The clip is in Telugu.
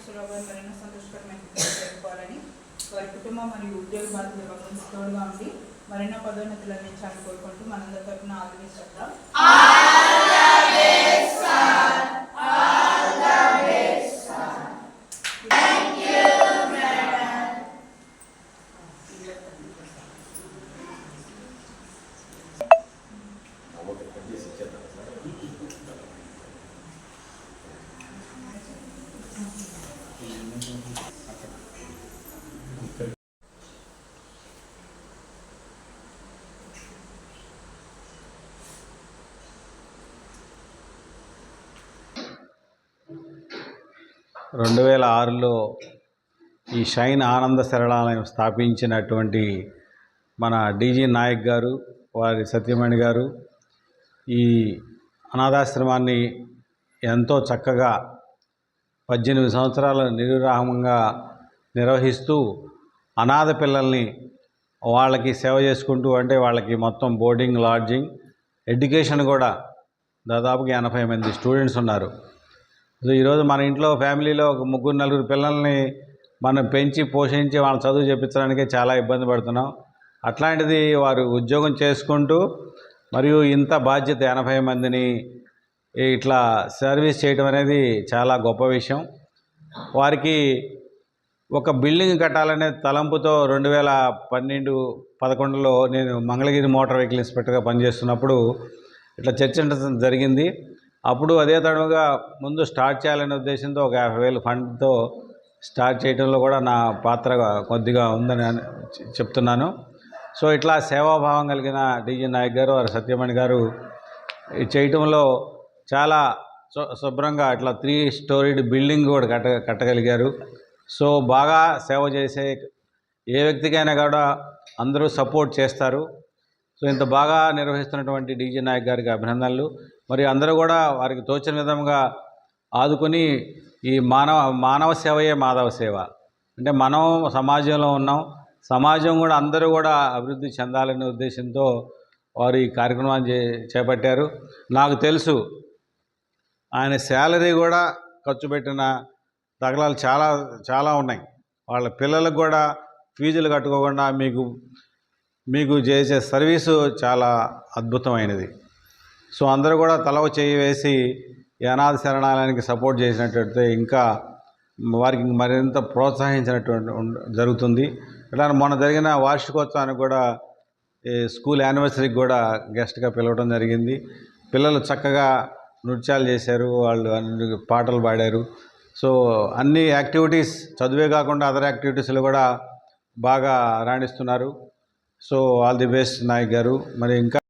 నాగేశ్వరరావు గారు మరెన్నో సంతోషకరమైన చేరుకోవాలని, వారి కుటుంబం మరియు ఉద్యోగ బాధ్యతలు తోడుగా ఉండి మరెన్నో పదోన్నతులు అందించాలని కోరుకుంటూ మనందరి తరఫున ఆల్రెడీ చెప్తాం. రెండు 2006లో ఈ షైన్ ఆనంద శరణాలయం స్థాపించినటువంటి మన డీజీ నాయక్ గారు, వారి సత్యమణి గారు ఈ అనాథాశ్రమాన్ని ఎంతో చక్కగా 18 సంవత్సరాలు నిర్విరామంగా నిర్వహిస్తూ అనాథ పిల్లల్ని వాళ్ళకి సేవ చేసుకుంటూ, అంటే వాళ్ళకి మొత్తం బోర్డింగ్, లాడ్జింగ్, ఎడ్యుకేషన్ కూడా దాదాపుగా 80 మంది స్టూడెంట్స్ ఉన్నారు. ఈరోజు మన ఇంట్లో ఫ్యామిలీలో ఒక 3-4 పిల్లల్ని మనం పెంచి పోషించి వాళ్ళ చదువు చెప్పించడానికే చాలా ఇబ్బంది పడుతున్నాం. అట్లాంటిది వారు ఉద్యోగం చేసుకుంటూ మరియు ఇంత బాధ్యత 80 మందిని ఇట్లా సర్వీస్ చేయడం అనేది చాలా గొప్ప విషయం. వారికి ఒక బిల్డింగ్ కట్టాలనే తలంపుతో 2012-11లో నేను మంగళగిరి మోటార్ వెహికల్ ఇన్స్పెక్టర్గా పనిచేస్తున్నప్పుడు ఇట్లా చర్చించడం జరిగింది. అప్పుడు అదే తడవుగా ముందు స్టార్ట్ చేయాలనే ఉద్దేశంతో ఒక 50,000 ఫండ్తో స్టార్ట్ చేయడంలో కూడా నా పాత్ర కొద్దిగా ఉందని చెప్తున్నాను. సో ఇట్లా సేవాభావం కలిగిన డీజీ నాయక్ గారు, వారి సత్యమణి గారు చేయటంలో చాలా శుభ్రంగా ఇట్లా 3 స్టోరీడ్ బిల్డింగ్ కూడా కట్టగలిగారు. సో బాగా సేవ చేసే ఏ వ్యక్తికైనా కూడా అందరూ సపోర్ట్ చేస్తారు. సో ఇంత బాగా నిర్వహిస్తున్నటువంటి డీజీ నాయక్ గారికి అభినందనలు. మరి అందరూ కూడా వారికి తోచిన విధంగా ఆదుకొని ఈ మానవ సేవయే మాధవ సేవ, అంటే మనం సమాజంలో ఉన్నాం, సమాజం కూడా అందరూ కూడా అభివృద్ధి చెందాలనే ఉద్దేశంతో వారు ఈ కార్యక్రమాన్ని చేపట్టారు. నాకు తెలుసు ఆయన శాలరీ కూడా ఖర్చు పెట్టిన తగలాలు చాలా చాలా ఉన్నాయి. వాళ్ళ పిల్లలకు కూడా ఫీజులు కట్టుకోకుండా మీకు చేసే సర్వీసు చాలా అద్భుతమైనది. సో అందరూ కూడా తలవ చేయి వేసి ఈ అనాథ శరణాలయానికి సపోర్ట్ చేసినట్లయితే ఇంకా వారికి మరింత ప్రోత్సహించినటువంటి జరుగుతుంది. ఇట్లా మొన్న జరిగిన వార్షికోత్సవానికి కూడా స్కూల్ యానివర్సరీకి కూడా గెస్ట్గా పిలవడం జరిగింది. పిల్లలు చక్కగా నృత్యాలు చేశారు, వాళ్ళు అన్ని పాటలు పాడారు. సో అన్ని యాక్టివిటీస్, చదువే కాకుండా అదర్ యాక్టివిటీస్లో కూడా బాగా రాణిస్తున్నారు. So all the best Nayak garu. మరి ఇంకా